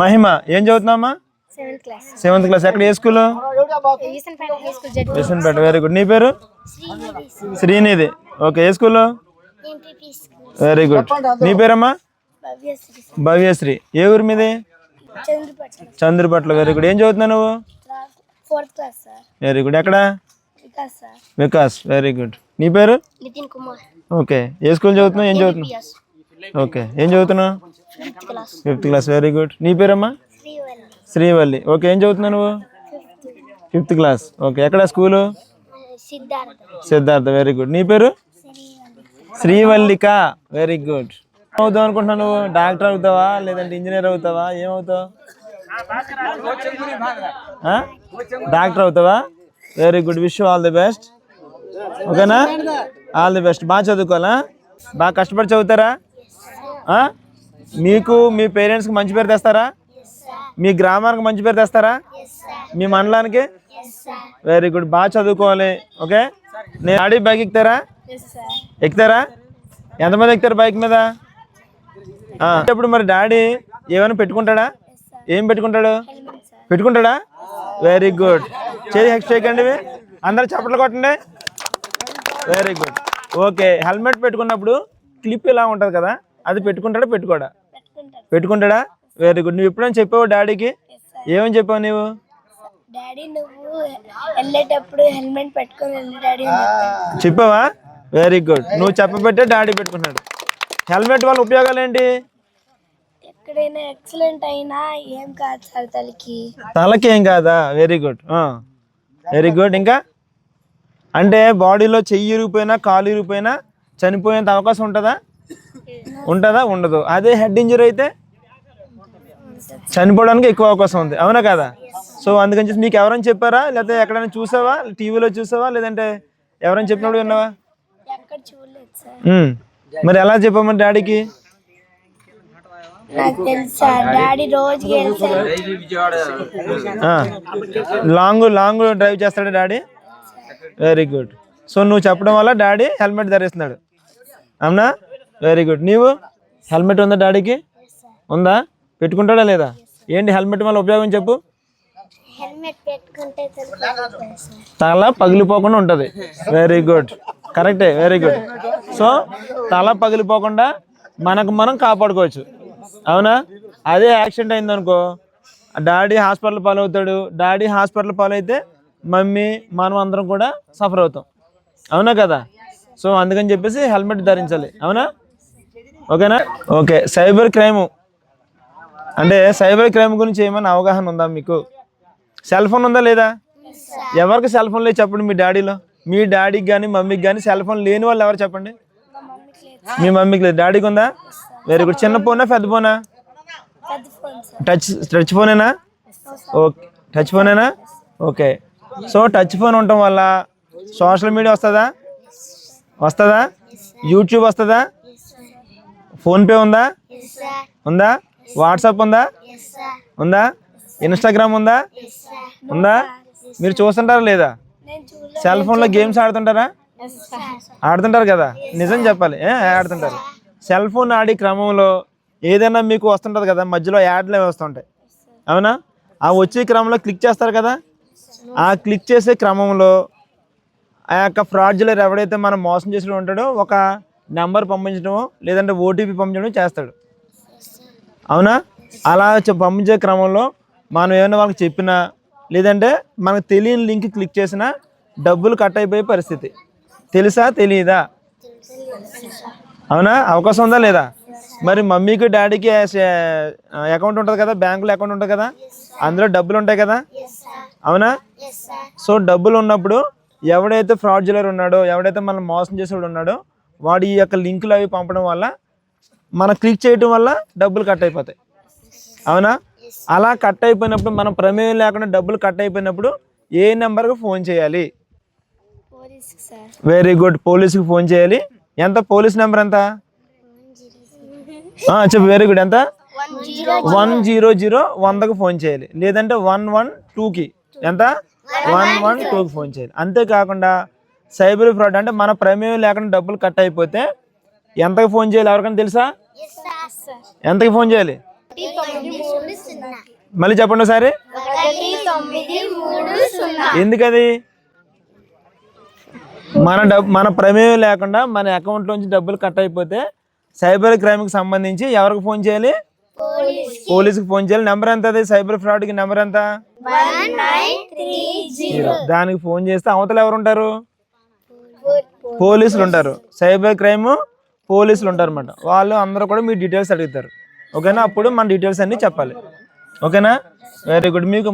మహిమ ఏం చదువుతున్నావమ్మా? 7th class. ఎక్కడ, ఏ స్కూల్? విసన్పేట. Very good. నీ పేరు? శ్రీనిధి. ఓకే, ఏ స్కూల్? Very good. నీ పేరమ్మా? భవ్యశ్రీ. ఏ ఊరు మీది? చంద్రపట్ల. Very good. ఏం చదువుతున్నావు నువ్వు? 4th class. Very good. ఎక్కడ? వికాస్. Very good. నీ పేరు? నితిన్ కుమార్. ఓకే, ఏ స్కూల్ చదువుతున్నావు? ఏం చదువుతున్నావు? ఓకే, ఏం చదువుతున్నావు? 5th class. Very good. నీ పేరమ్మా? శ్రీవల్లి. ఓకే, ఏం చదువుతున్నావు నువ్వు? 5th class. ఓకే, ఎక్కడ స్కూలు? సిద్ధార్థ. Very good. నీ పేరు? శ్రీవల్లిక. Very good. అవుతావు అనుకుంటున్నావు నువ్వు? డాక్టర్ అవుతావా లేదంటే ఇంజనీర్ అవుతావా? ఏమవుతావు? డాక్టర్ అవుతావా? Very good. Wish all the best. ఓకేనా? All the best. బాగా చదువుకోవాలా? బాగా కష్టపడి చదువుతారా? మీకు మీ పేరెంట్స్కి మంచి పేరు తెస్తారా? మీ గ్రామానికి మంచి పేరు తెస్తారా? మీ మండలానికి? Very good. బాగా చదువుకోవాలి. ఓకే, నేను ఆడి బైక్ ఎక్కుతారా? ఎక్కుతారా? ఎంతమంది ఎక్కుతారు బైక్ మీద? ఇప్పుడు మరి డాడీ ఏమైనా పెట్టుకుంటాడా? ఏం పెట్టుకుంటాడు? పెట్టుకుంటాడా? Very good. చేయకండి, అందరు చప్పట్లు కొట్టండి. Very good. ఓకే, హెల్మెట్ పెట్టుకున్నప్పుడు క్లిప్ ఇలా ఉంటుంది కదా, అది పెట్టుకుంటాడా పెట్టుకోడా? పెట్టుకుంటాడా? Very good. నువ్వు ఎప్పుడైనా చెప్పావు డాడీకి? ఏమని చెప్పావు నువ్వు? డాడీ నువ్వు వెళ్ళేటప్పుడు హెల్మెట్ పెట్టుకొని వెళ్ళు డాడీ చెప్పావా? Very good. నువ్వు చెప్పబట్టే డాడీ పెట్టుకున్నాడు. హెల్మెట్ వల్ల ఉపయోగాలు ఏంటి? ఎక్కడైనా యాక్సిడెంట్ అయినా ఏం కాదు సార్, తలకి ఏం కాదా? Very good. Very good. ఇంకా అంటే బాడీలో చెయ్యి ఇరిగిపోయినా కాలు ఇరిగిపోయినా చనిపోయేంత అవకాశం ఉంటుందా? ఉండదు. అదే హెడ్ ఇంజరీ అయితే చనిపోవడానికి ఎక్కువ అవకాశం ఉంది, అవునా కదా? సో అందుకని చెప్పి మీకు ఎవరైనా చెప్పారా? లేకపోతే ఎక్కడైనా చూసావా? టీవీలో చూసావా లేదంటే ఎవరైనా చెప్పినప్పుడు విన్నావా? మరి ఎలా చెప్పామని డాడీకి? లాంగ్ డ్రైవ్ చేస్తాడా డాడీ? Very good. సో నువ్వు చెప్పడం వల్ల డాడీ హెల్మెట్ ధరిస్తున్నాడు, అవునా? Very good. నీవు హెల్మెట్ ఉందా డాడీకి? ఉందా? పెట్టుకుంటాడా లేదా? ఏంటి హెల్మెట్ వల్ల ఉపయోగం చెప్పు. తల పగిలిపోకుండా ఉంటుంది. వెరీ గుడ్, కరెక్టే. Very good. సో తల పగిలిపోకుండా మనం కాపాడుకోవచ్చు, అవునా? అదే యాక్సిడెంట్ అయిందనుకో డాడీ హాస్పిటల్ పాలవుతాడు. డాడీ హాస్పిటల్ పాలైతే మమ్మీ మనం అందరం కూడా సఫర్ అవుతాం, అవునా కదా? సో అందుకని చెప్పేసి హెల్మెట్ ధరించాలి, అవునా? ఓకేనా? ఓకే, సైబర్ క్రైమ్ అంటే సైబర్ క్రైమ్ గురించి ఏమైనా అవగాహన ఉందా మీకు? సెల్ ఫోన్ ఉందా లేదా? ఎవరికి సెల్ ఫోన్ లేదు చెప్పండి మీ డాడీలో? మీ డాడీకి కానీ మమ్మీకి కానీ సెల్ ఫోన్ లేని వాళ్ళు ఎవరు చెప్పండి? మీ మమ్మీకి లేదు, డాడీకి ఉందా? Very good. చిన్న ఫోనా పెద్ద ఫోనా? టచ్ ఫోనేనా? ఓకే, టచ్ ఫోనేనా? ఓకే. సో టచ్ ఫోన్ ఉండటం వల్ల సోషల్ మీడియా వస్తుందా? యూట్యూబ్ వస్తుందా? ఫోన్పే ఉందా? వాట్సాప్ ఉందా? ఇన్స్టాగ్రామ్ ఉందా? మీరు చూస్తుంటారా లేదా? సెల్ ఫోన్లో గేమ్స్ ఆడుతుంటారు కదా? నిజం చెప్పాలి, ఆడుతుంటారు. సెల్ ఫోన్ ఆడే క్రమంలో ఏదైనా మీకు వస్తుంటుంది కదా, మధ్యలో యాడ్లు వస్తుంటాయి, అవునా? ఆ వచ్చే క్రమంలో క్లిక్ చేస్తారు కదా, ఆ క్లిక్ చేసే క్రమంలో ఆ యొక్క ఫ్రాడ్యులర్ ఎవడైతే మనం మోసం చేసి ఉంటాడో ఒక నెంబర్ పంపించడమో లేదంటే ఓటీపీ పంపించడం చేస్తాడు, అవునా? అలా పంపించే క్రమంలో మనం ఏమైనా వాళ్ళకి చెప్పినా లేదంటే మనకు తెలియని లింక్ క్లిక్ చేసినా డబ్బులు కట్ అయిపోయే పరిస్థితి. తెలుసా తెలియదా? అవునా? అవకాశం ఉందా లేదా? మరి మమ్మీకి డాడీకి అకౌంట్ ఉంటుంది కదా, బ్యాంకులో అకౌంట్ ఉంటుంది కదా, అందులో డబ్బులు ఉంటాయి కదా, అవునా? సో డబ్బులు ఉన్నప్పుడు ఎవడైతే ఫ్రాడ్యులర్ ఉన్నాడో, ఎవడైతే మనం మోసం చేసేవాడు ఉన్నాడో వాడు ఈ యొక్క లింకులు అవి పంపడం వల్ల మనం క్లిక్ చేయడం వల్ల డబ్బులు కట్ అయిపోతాయి, అవునా? అలా కట్ అయిపోయినప్పుడు మనం ప్రమేయం లేకుండా డబ్బులు కట్ అయిపోయినప్పుడు ఏ నెంబర్కి ఫోన్ చేయాలి? వెరీ గుడ్, పోలీసుకి ఫోన్ చేయాలి. ఎంత పోలీస్ నెంబర్ ఎంత? చెప్పు. Very good. ఎంత? 100 100కి ఫోన్ చేయాలి, లేదంటే 112కి ఎంత? 112కి ఫోన్ చేయాలి. అంతేకాకుండా సైబర్ ఫ్రాడ్ అంటే మన ప్రమేయం లేకుండా డబ్బులు కట్ అయిపోతే ఎంతకి ఫోన్ చేయాలి? ఎవరికైనా తెలుసా? ఎంతకి ఫోన్ చేయాలి? మళ్ళీ చెప్పండి ఒకసారి. ఎందుకది? మన ప్రమేయం లేకుండా మన అకౌంట్ నుంచి డబ్బులు కట్ అయిపోతే సైబర్ క్రైమ్కి సంబంధించి ఎవరికి ఫోన్ చేయాలి? పోలీసుకి ఫోన్ చేయాలి. నెంబర్ ఎంత? అది సైబర్ ఫ్రాడ్కి నెంబర్ ఎంత? 1930. దానికి ఫోన్ చేస్తే అవతల ఎవరు ఉంటారు? పోలీసులు ఉంటారు. సైబర్ క్రైమ్ పోలీసులు ఉంటారు అన్నమాట. వాళ్ళు అందరూ కూడా మీ డీటెయిల్స్ అడుగుతారు. ఓకేనా? అప్పుడు మన డీటెయిల్స్ అన్నీ చెప్పాలి. ఓకేనా? Very good. మీకు